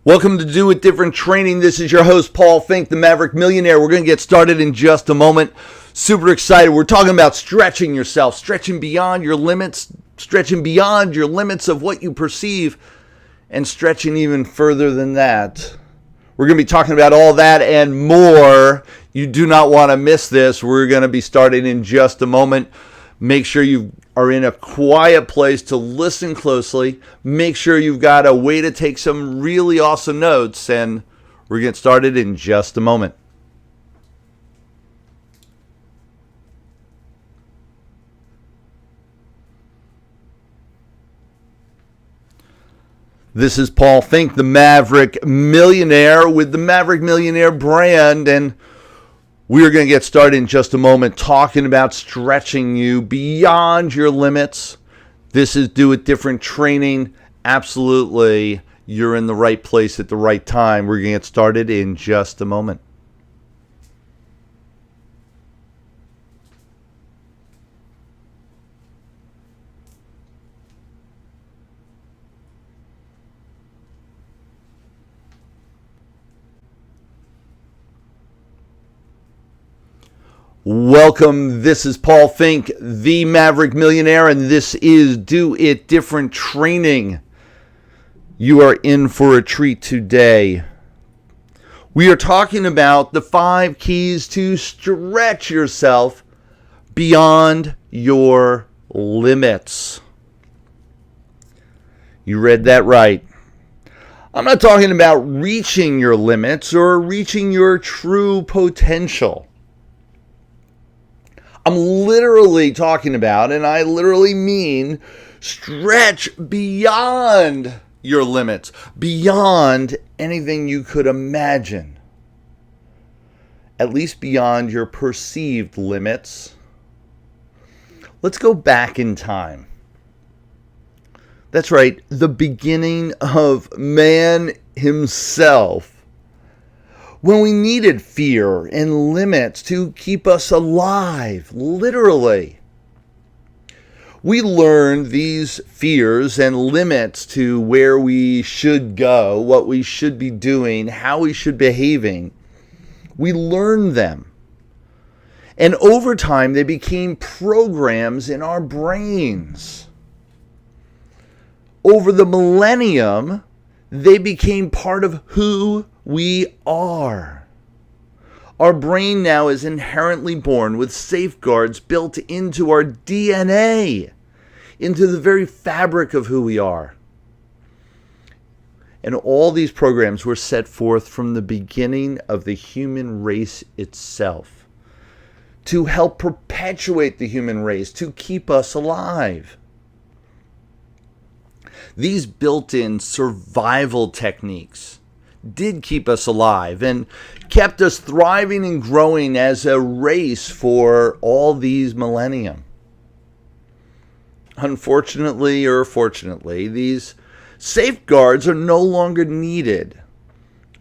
Welcome to Do It Different Training. This is your host, Paul Fink, the Maverick Millionaire. We're going to get started in just a moment. Super excited. We're talking about stretching yourself, stretching beyond your limits, stretching beyond your limits of what you perceive, and stretching even further than that. We're going to be talking about all that and more. You do not want to miss this. We're going to be starting in just a moment. Make sure you are in a quiet place to listen closely. Make sure you've got a way to take some really awesome notes, and we're going to get started in just a moment. This is Paul Fink, the Maverick Millionaire, with the Maverick Millionaire brand, and we're going to get started in just a moment talking about stretching you beyond your limits. This is Do It Different Training. Absolutely, you're in the right place at the right time. We're going to get started in just a moment. Welcome, this is Paul Fink, the Maverick Millionaire, and this is Do It Different Training. You are in for a treat today. We are talking about the 5 keys to stretch yourself beyond your limits. You read that right. I'm not talking about reaching your limits or reaching your true potential. I'm literally talking about, and I literally mean, stretch beyond your limits, beyond anything you could imagine. At least beyond your perceived limits. Let's go back in time. That's right, the beginning of man himself. When we needed fear and limits to keep us alive, literally. We learned these fears and limits to where we should go, what we should be doing, how we should be behaving. We learned them. And over time, they became programs in our brains. Over the millennium, they became part of who we are. Our brain now is inherently born with safeguards built into our DNA, into the very fabric of who we are. And all these programs were set forth from the beginning of the human race itself to help perpetuate the human race, to keep us alive. These built-in survival techniques did keep us alive and kept us thriving and growing as a race for all these millennium. Unfortunately or fortunately, these safeguards are no longer needed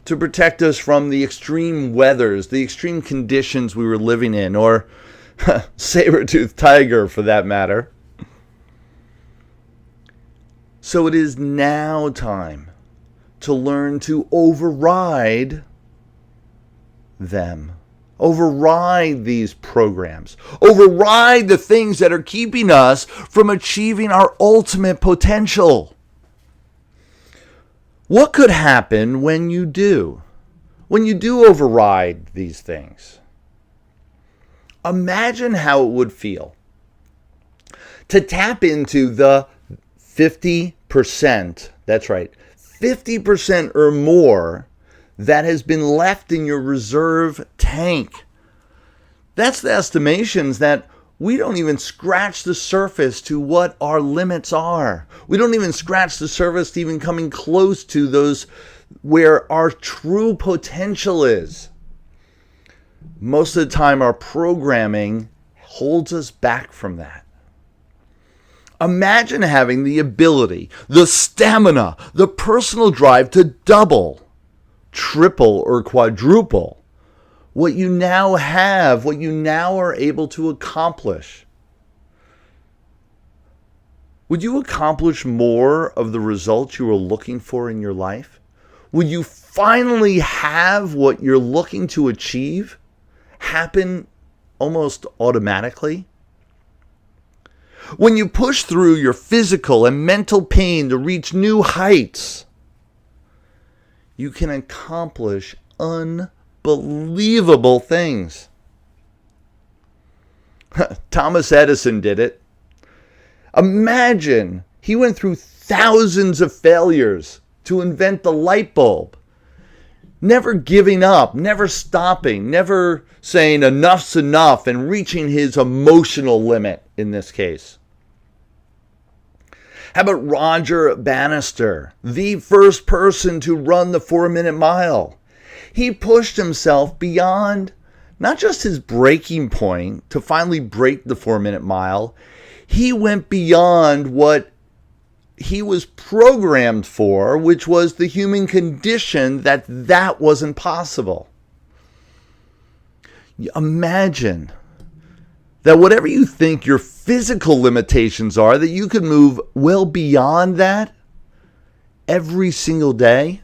to protect us from the extreme weathers, the extreme conditions we were living in, or saber-toothed tiger for that matter. So it is now time to learn to override them. Override these programs. Override the things that are keeping us from achieving our ultimate potential. What could happen when you do? When you do override these things? Imagine how it would feel to tap into the 50%, that's right, 50% or more that has been left in your reserve tank. That's the estimations that we don't even scratch the surface to what our limits are. We don't even scratch the surface to even coming close to those where our true potential is. Most of the time, our programming holds us back from that. Imagine having the ability, the stamina, the personal drive to double, triple, or quadruple what you now have, what you now are able to accomplish. Would you accomplish more of the results you were looking for in your life? Would you finally have what you're looking to achieve happen almost automatically? When you push through your physical and mental pain to reach new heights, you can accomplish unbelievable things. Thomas Edison did it. Imagine he went through thousands of failures to invent the light bulb. Never giving up, never stopping, never saying enough's enough and reaching his emotional limit in this case. How about Roger Bannister, the first person to run the 4-minute mile? He pushed himself beyond not just his breaking point to finally break the 4-minute mile. He went beyond what he was programmed for, which was the human condition that wasn't possible. Imagine that whatever you think your physical limitations are, that you could move well beyond that every single day.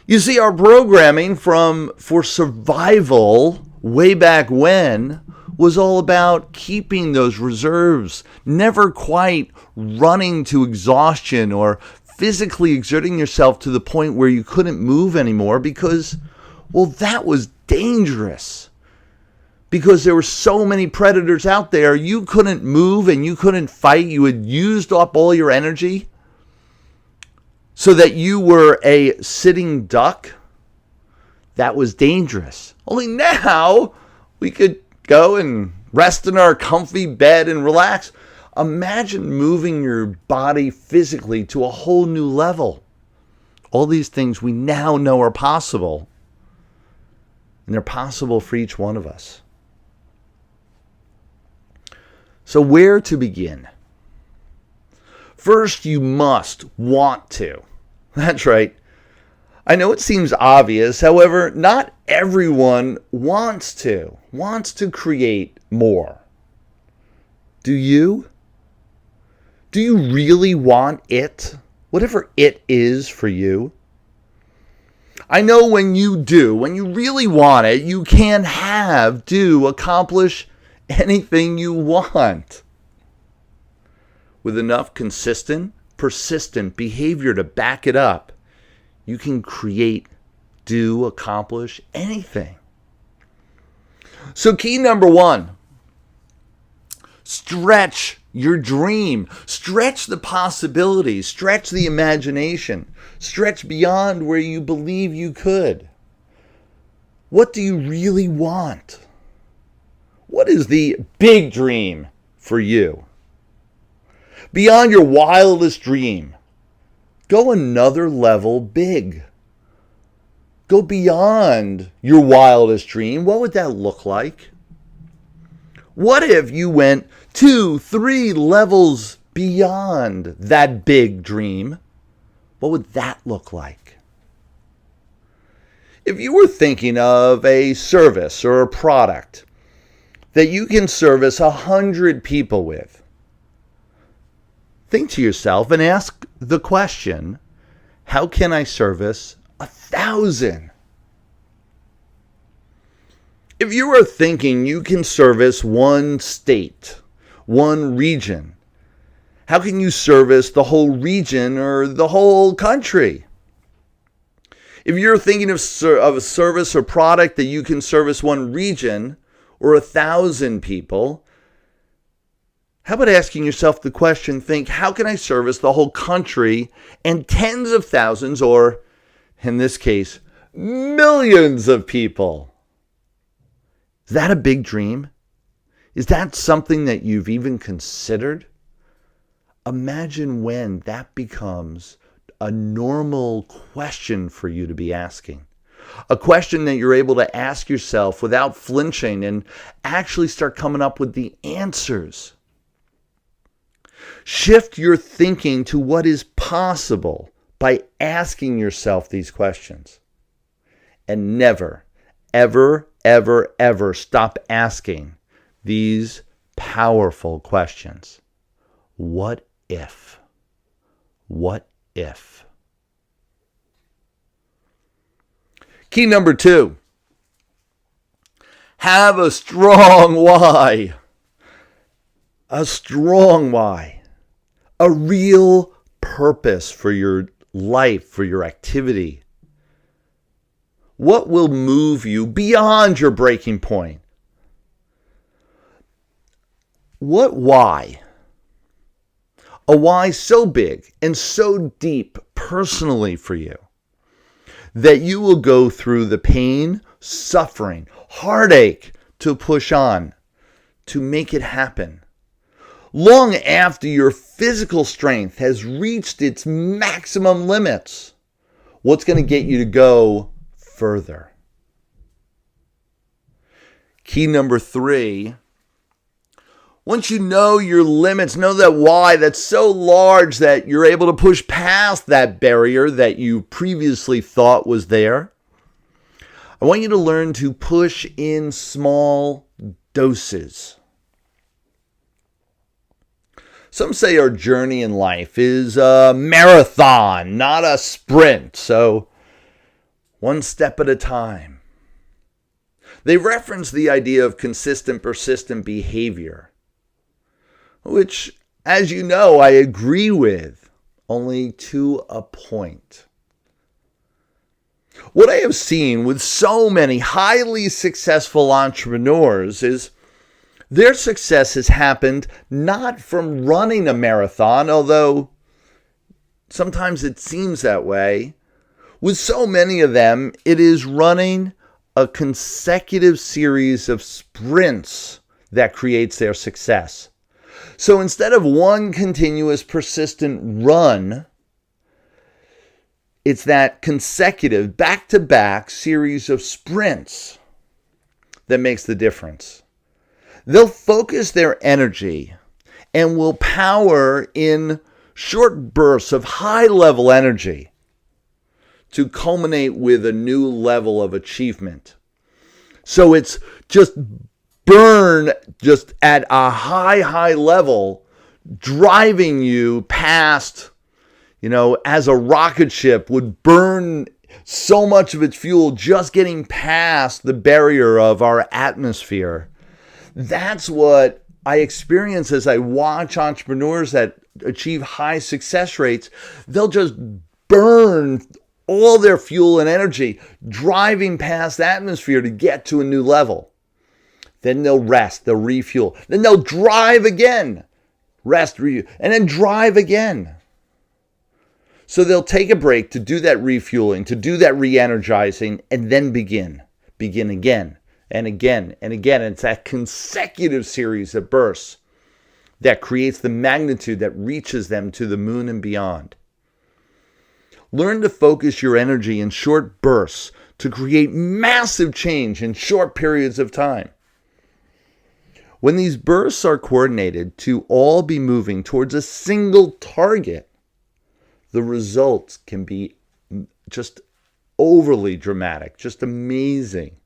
You see, our programming for survival way back when was all about keeping those reserves, never quite running to exhaustion or physically exerting yourself to the point where you couldn't move anymore because, well, that was dangerous. Because there were so many predators out there, you couldn't move and you couldn't fight. You had used up all your energy so that you were a sitting duck. That was dangerous. Only now we could go and rest in our comfy bed and relax. Imagine moving your body physically to a whole new level. All these things we now know are possible, and they're possible for each one of us. So where to begin? First, you must want to. That's right. I know it seems obvious. However, not everyone wants to create more. Do you? Do you really want it? Whatever it is for you. I know when you do, when you really want it, you can accomplish anything you want. With enough consistent, persistent behavior to back it up, you can accomplish anything. So key number 1, stretch your dream. Stretch the possibilities. Stretch the imagination. Stretch beyond where you believe you could. What do you really want? What is the big dream for you? Beyond your wildest dream, go another level big. Go beyond your wildest dream. What would that look like? What if you went 2, 3 levels beyond that big dream? What would that look like? If you were thinking of a service or a product that you can service 100 people with, think to yourself and ask the question, how can I service 1,000? If you are thinking you can service one state, one region, how can you service the whole region or the whole country? If you're thinking of a service or product that you can service one region or 1,000 people, how about asking yourself the question, think, how can I service the whole country and tens of thousands, or in this case, millions of people? Is that a big dream? Is that something that you've even considered? Imagine when that becomes a normal question for you to be asking. A question that you're able to ask yourself without flinching and actually start coming up with the answers. Shift your thinking to what is possible by asking yourself these questions. And never, ever, ever, ever stop asking these powerful questions. What if? What if? Key number 2, have a strong why. A strong why. A real purpose for your life, for your activity. What will move you beyond your breaking point? What why? A why so big and so deep personally for you that you will go through the pain, suffering, heartache to push on, to make it happen. Long after your physical strength has reached its maximum limits, what's going to get you to go further? Key number 3, once you know your limits, know that why that's so large that you're able to push past that barrier that you previously thought was there, I want you to learn to push in small doses. Some say our journey in life is a marathon, not a sprint. So, one step at a time. They reference the idea of consistent, persistent behavior, which, as you know, I agree with, only to a point. What I have seen with so many highly successful entrepreneurs is their success has happened not from running a marathon, although sometimes it seems that way. With so many of them, it is running a consecutive series of sprints that creates their success. So instead of one continuous persistent run, it's that consecutive back-to-back series of sprints that makes the difference. They'll focus their energy and will power in short bursts of high-level energy to culminate with a new level of achievement. So it's just burn just at a high level, driving you past, as a rocket ship would burn so much of its fuel just getting past the barrier of our atmosphere. That's what I experience as I watch entrepreneurs that achieve high success rates. They'll just burn all their fuel and energy driving past the atmosphere to get to a new level. Then they'll rest, they'll refuel. Then they'll drive again. Rest, refuel, and then drive again. So they'll take a break to do that refueling, to do that re-energizing, and then begin again. And again and again. It's that consecutive series of bursts that creates the magnitude that reaches them to the moon and beyond. Learn to focus your energy in short bursts to create massive change in short periods of time. When these bursts are coordinated to all be moving towards a single target, the results can be just overly dramatic, just amazing.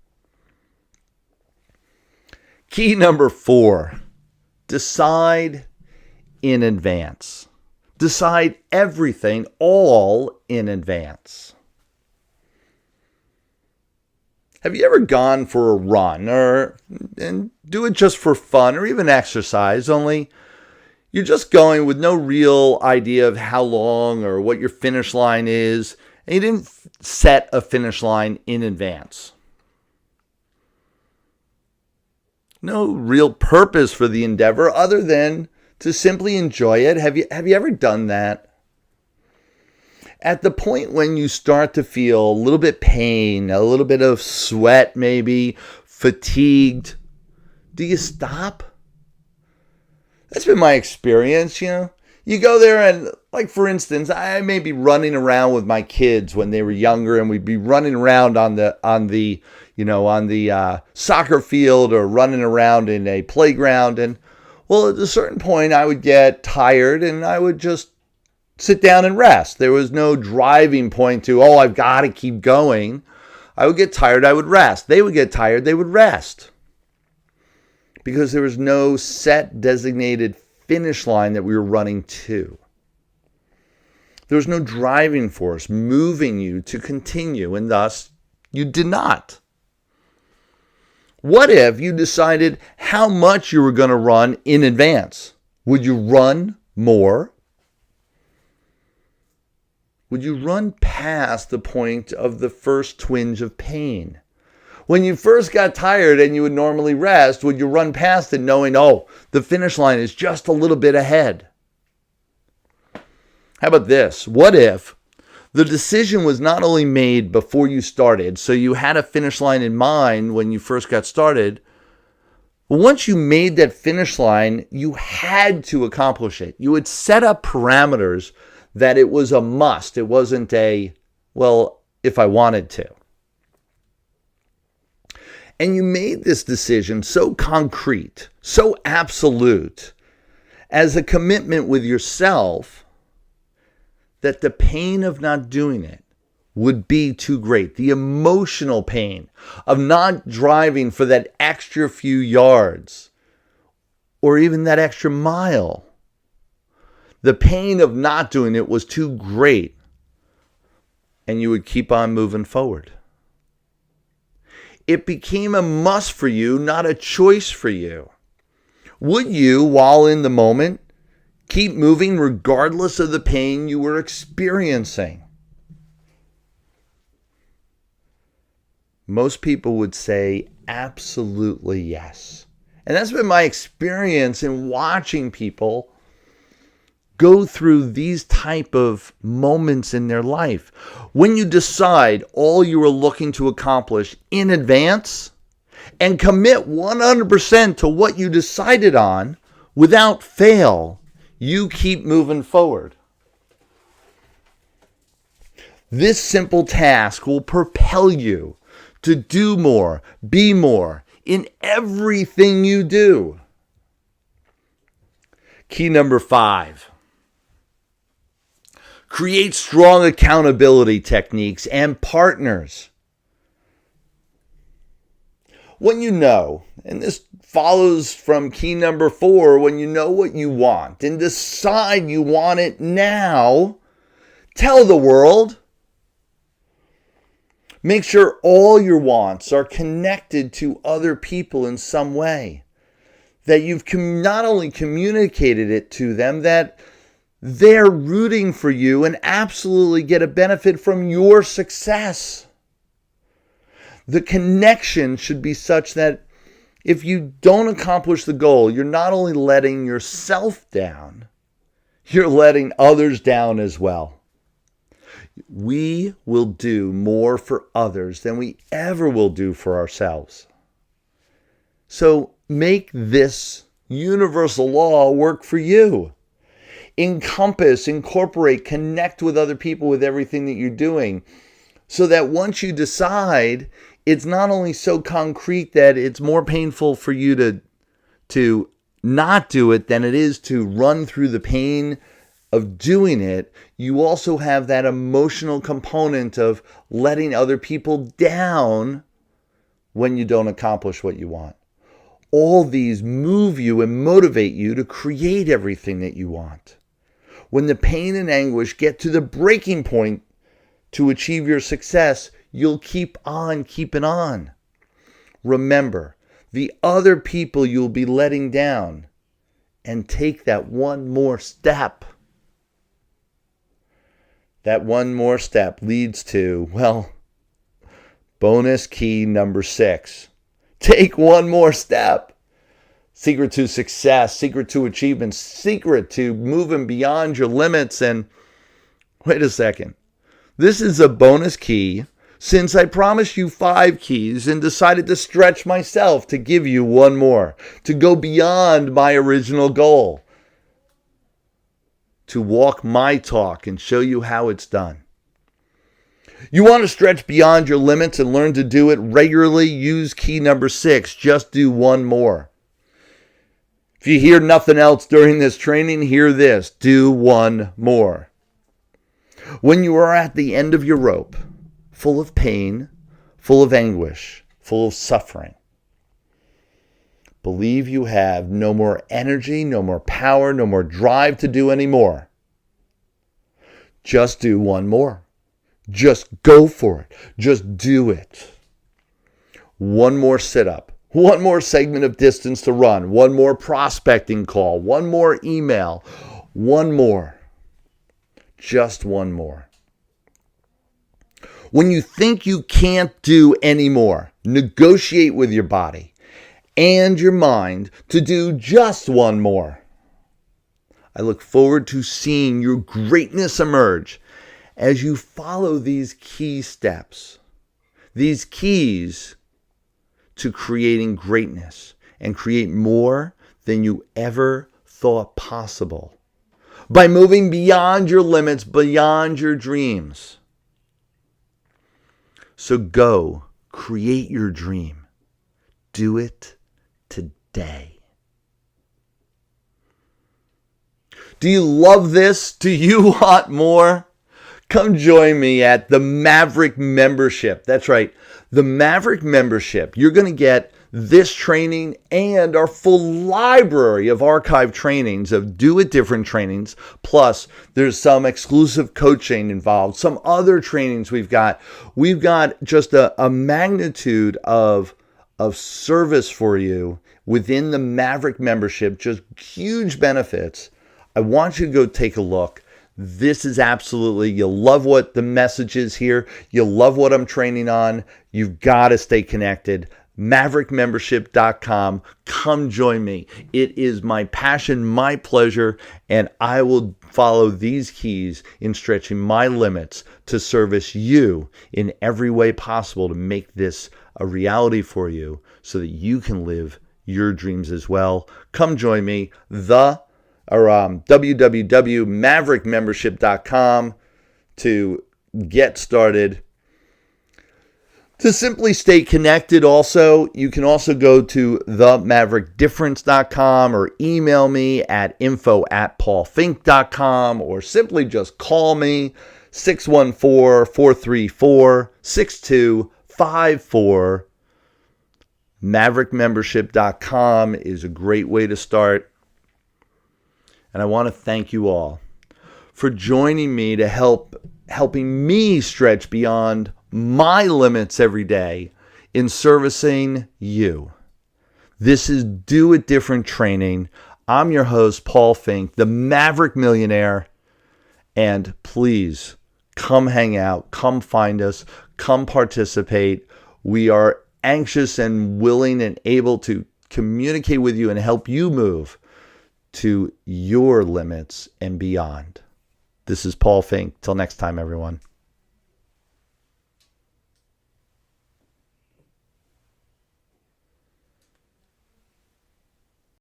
Key number 4, decide in advance. Decide everything all in advance. Have you ever gone for a run and do it just for fun or even exercise, only you're just going with no real idea of how long or what your finish line is, and you didn't set a finish line in advance? No real purpose for the endeavor other than to simply enjoy it. Have you ever done that? At the point when you start to feel a little bit pain, a little bit of sweat maybe, fatigued, do you stop? That's been my experience, You go there and, like, for instance, I may be running around with my kids when they were younger, and we'd be running around on the soccer field or running around in a playground. And, well, at a certain point, I would get tired and I would just sit down and rest. There was no driving point to, I've got to keep going. I would get tired, I would rest. They would get tired, they would rest. Because there was no set designated finish line that we were running to. There was no driving force moving you to continue, and thus You did not. What if you decided how much you were going to run in advance? Would you run more? Would you run past the point of the first twinge of pain? When you first got tired and you would normally rest, would you run past it knowing, oh, the finish line is just a little bit ahead? How about this? What if the decision was not only made before you started, so you had a finish line in mind when you first got started, but once you made that finish line, you had to accomplish it. You would set up parameters that it was a must. It wasn't a, well, if I wanted to. And you made this decision so concrete, so absolute, as a commitment with yourself, that the pain of not doing it would be too great. The emotional pain of not driving for that extra few yards or even that extra mile. The pain of not doing it was too great, and you would keep on moving forward. It became a must for you, not a choice for you. Would you, while in the moment, keep moving regardless of the pain you were experiencing? Most people would say absolutely yes. And that's been my experience in watching people go through these type of moments in their life. When you decide all you are looking to accomplish in advance and commit 100% to what you decided on without fail, you keep moving forward. This simple task will propel you to do more, be more in everything you do. Key number 5. Create strong accountability techniques and partners. When you know, and this follows from key number 4, when you know what you want and decide you want it now, tell the world. Make sure all your wants are connected to other people in some way. That you've not only communicated it to them, that they're rooting for you and absolutely get a benefit from your success. The connection should be such that if you don't accomplish the goal, you're not only letting yourself down, you're letting others down as well. We will do more for others than we ever will do for ourselves. So make this universal law work for you. Encompass, incorporate, connect with other people with everything that you're doing, so that once you decide, it's not only so concrete that it's more painful for you to not do it than it is to run through the pain of doing it. You also have that emotional component of letting other people down when you don't accomplish what you want. All these move you and motivate you to create everything that you want. When the pain and anguish get to the breaking point to achieve your success, you'll keep on keeping on. Remember, the other people you'll be letting down, and take that one more step. That one more step leads to, well, bonus key number 6. Take one more step. Secret to success, secret to achievement, secret to moving beyond your limits. And wait a second. This is a bonus key since I promised you 5 keys and decided to stretch myself to give you one more, to go beyond my original goal, to walk my talk and show you how it's done. You want to stretch beyond your limits and learn to do it regularly? Use key number 6. Just do one more. If you hear nothing else during this training, hear this. Do one more. When you are at the end of your rope, full of pain, full of anguish, full of suffering, believe you have no more energy, no more power, no more drive to do any more. Just do one more. Just go for it. Just do it. One more sit-up. One more segment of distance to run. One more prospecting call. One more email. One more. Just one more. When you think you can't do any more, negotiate with your body and your mind to do just one more. I look forward to seeing your greatness emerge as you follow these key steps, these keys to creating greatness and create more than you ever thought possible by moving beyond your limits, beyond your dreams. So go create your dream. Do it today. Do you love this? Do you want more? Come join me at the Maverick Membership. That's right, the Maverick Membership. You're going to get this training and our full library of archive trainings of Do It Different trainings. Plus, there's some exclusive coaching involved, some other trainings we've got. We've got just a magnitude of service for you within the Maverick Membership, just huge benefits. I want you to go take a look. This is absolutely, you'll love what the message is here. You'll love what I'm training on. You've got to stay connected. MaverickMembership.com. Come join me. It is my passion, my pleasure, and I will follow these keys in stretching my limits to service you in every way possible to make this a reality for you so that you can live your dreams as well. Come join me. www.maverickmembership.com to get started. To simply stay connected also, you can also go to themaverickdifference.com or email me at info@paulfink.com or simply just call me 614-434-6254. Maverickmembership.com is a great way to start. And I want to thank you all for joining me to helping me stretch beyond my limits every day in servicing you. This is Do It Different Training. I'm your host, Paul Fink, the Maverick Millionaire. And please come hang out, come find us, come participate. We are anxious and willing and able to communicate with you and help you move to your limits and beyond. This is Paul Fink. Till next time, everyone.